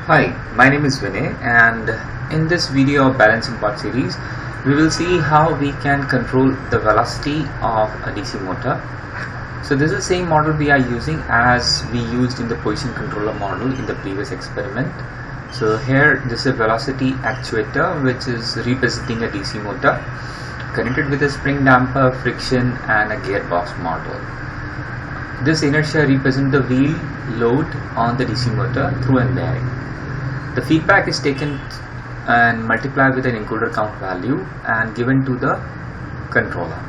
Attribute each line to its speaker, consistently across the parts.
Speaker 1: Hi, my name is Vinay, and in this video of balancing part series we will see how we can control the velocity of a DC motor. So this is the same model we are using as we used in the position controller model in the previous experiment. So here this is a velocity actuator which is representing a DC motor connected with a spring damper, friction and a gearbox model. This inertia represents the wheel load on the DC motor through a bearing. The feedback is taken and multiplied with an encoder count value and given to the controller.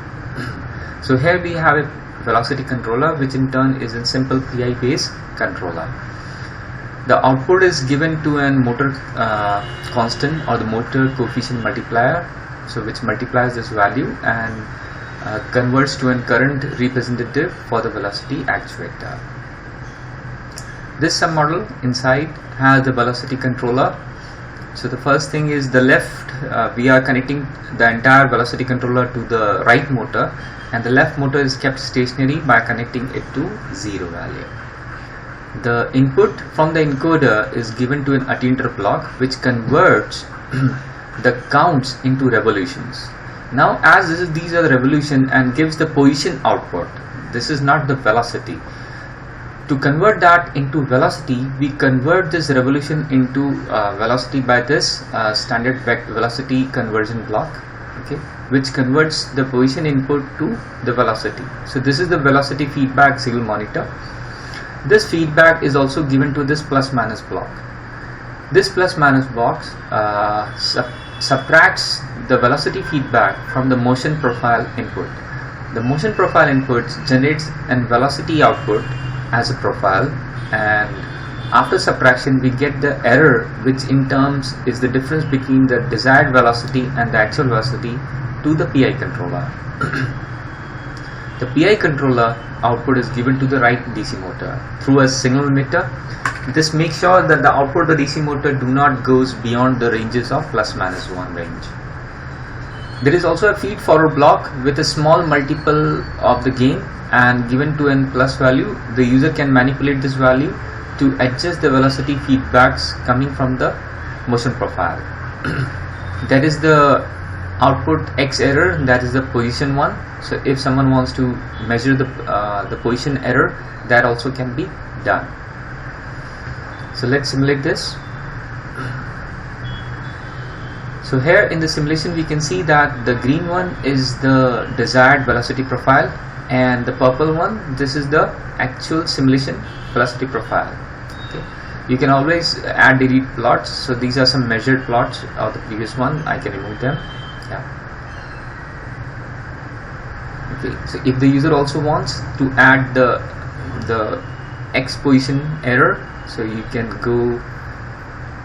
Speaker 1: So here we have a velocity controller which in turn is a simple PI based controller. The output is given to a motor constant or the motor coefficient multiplier, so which multiplies this value and converts to a current representative for the velocity actuator. This submodel inside has the velocity controller. So the first thing is the left, we are connecting the entire velocity controller to the right motor, and the left motor is kept stationary by connecting it to 0 value. The input from the encoder is given to an attenuator block which converts the counts into revolutions. Now as these are the revolution and gives the position output, this is not the velocity. To convert that into velocity, we convert this revolution into velocity by this standard velocity conversion block, okay, which converts the position input to the velocity. So this is the velocity feedback signal monitor. This feedback is also given to this plus minus block. This plus minus box subtracts the velocity feedback from the motion profile input. The motion profile input generates an velocity output as a profile, and after subtraction we get the error, which in terms is the difference between the desired velocity and the actual velocity to the PI controller. The PI controller output is given to the right DC motor through a signal emitter. This makes sure that the output of the DC motor do not goes beyond the ranges of plus minus 1 range. There is also a feed forward block with a small multiple of the gain, and given to n plus value, the user can manipulate this value to adjust the velocity feedbacks coming from the motion profile. That is the output X error, that is the position one. So if someone wants to measure the position error, that also can be done. So let's simulate this. So here in the simulation we can see that the green one is the desired velocity profile, and the purple one, this is the actual simulation velocity profile. Okay. You can always add delete plots. So these are some measured plots of the previous one. I can remove them. Yeah. Okay. So if the user also wants to add the X position error, so you can go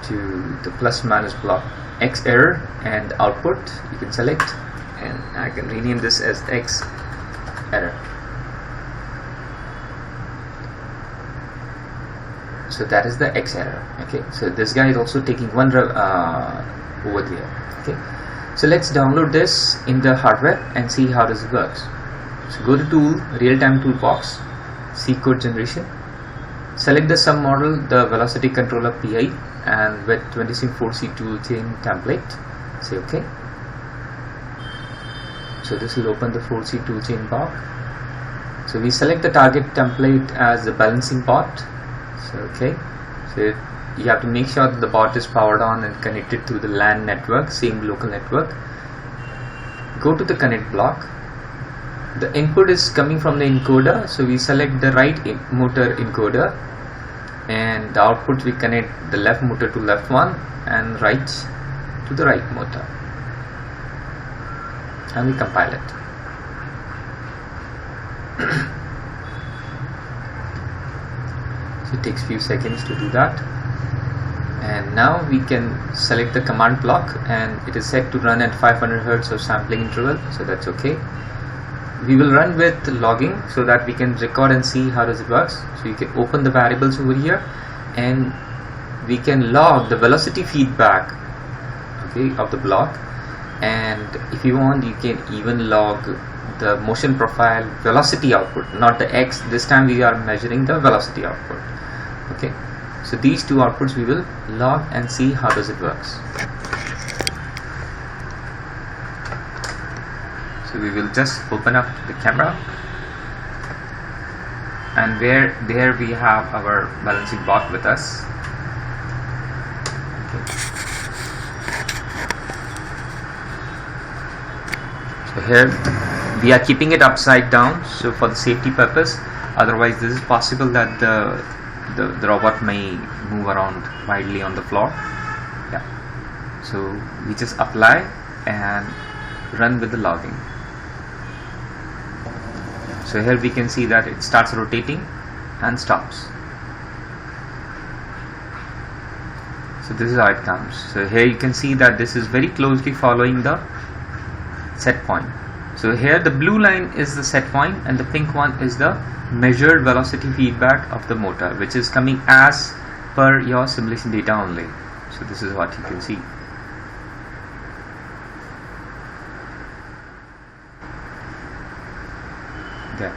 Speaker 1: to the plus minus block X error and output. You can select, and I can rename this as X error. So that is the X error. Okay, so this guy is also taking one over there. Okay, so let's download this in the hardware and see how this works. So go to tool, real-time toolbox, C code generation, select the submodel, the velocity controller PI, and with 24C toolchain template, say OK. So this will open the 4C toolchain bar. So we select the target template as the balancing bot. So okay, so you have to make sure that the bot is powered on and connected to the LAN network, same local network. Go to the connect block. The input is coming from the encoder, so we select the right motor encoder, and the output we connect the left motor to left one and right to the right motor, and we compile it. So it takes few seconds to do that, and now we can select the command block, and it is set to run at 500 Hz of sampling interval, so that's okay. We will run with logging so that we can record and see how does it works. So you can open the variables over here, and we can log the velocity feedback, okay, of the block, and if you want you can even log the motion profile velocity output, not the X. This time we are measuring the velocity output. Okay, So these two outputs we will log and see how does it works. So we will just open up the camera, and there we have our balancing bot with us. So here we are keeping it upside down, so for the safety purpose. Otherwise, this is possible that the robot may move around widely on the floor. Yeah. So we just apply and run with the logging. So here we can see that it starts rotating and stops. So this is how it comes. So here you can see that this is very closely following the set point. So here the blue line is the set point and the pink one is the measured velocity feedback of the motor, which is coming as per your simulation data only. So this is what you can see. There.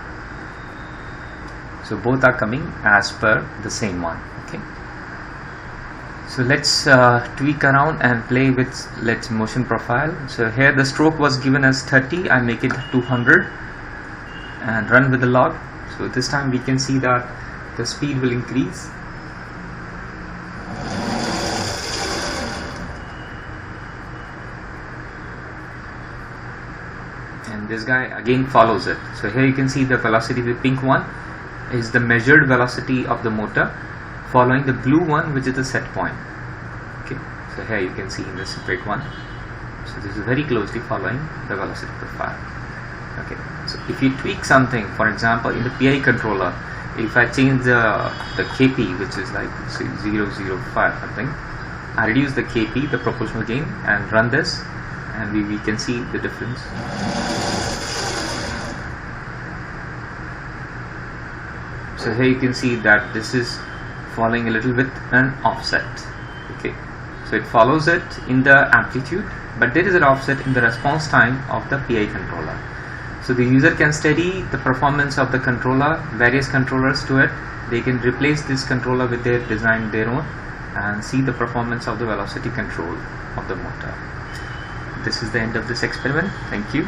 Speaker 1: So both are coming as per the same one. Okay. So let's tweak around and play with let's motion profile. So here the stroke was given as 30. I make it 200 and run with the log. So this time we can see that the speed will increase. And this guy again follows it. So here you can see the velocity, the pink one is the measured velocity of the motor, following the blue one, which is the set point. Okay, so here you can see in the separate one. So this is very closely following the velocity profile. Okay, so if you tweak something, for example in the PI controller, if I change the KP, which is like say 0.05 something, I reduce the KP, the proportional gain, and run this, and we can see the difference. So here you can see that this is following a little with an offset. Okay, so it follows it in the amplitude, but there is an offset in the response time of the PI controller. So the user can study the performance of the controller, various controllers to it. They can replace this controller with their design, their own, and see the performance of the velocity control of the motor. This is the end of this experiment. Thank you.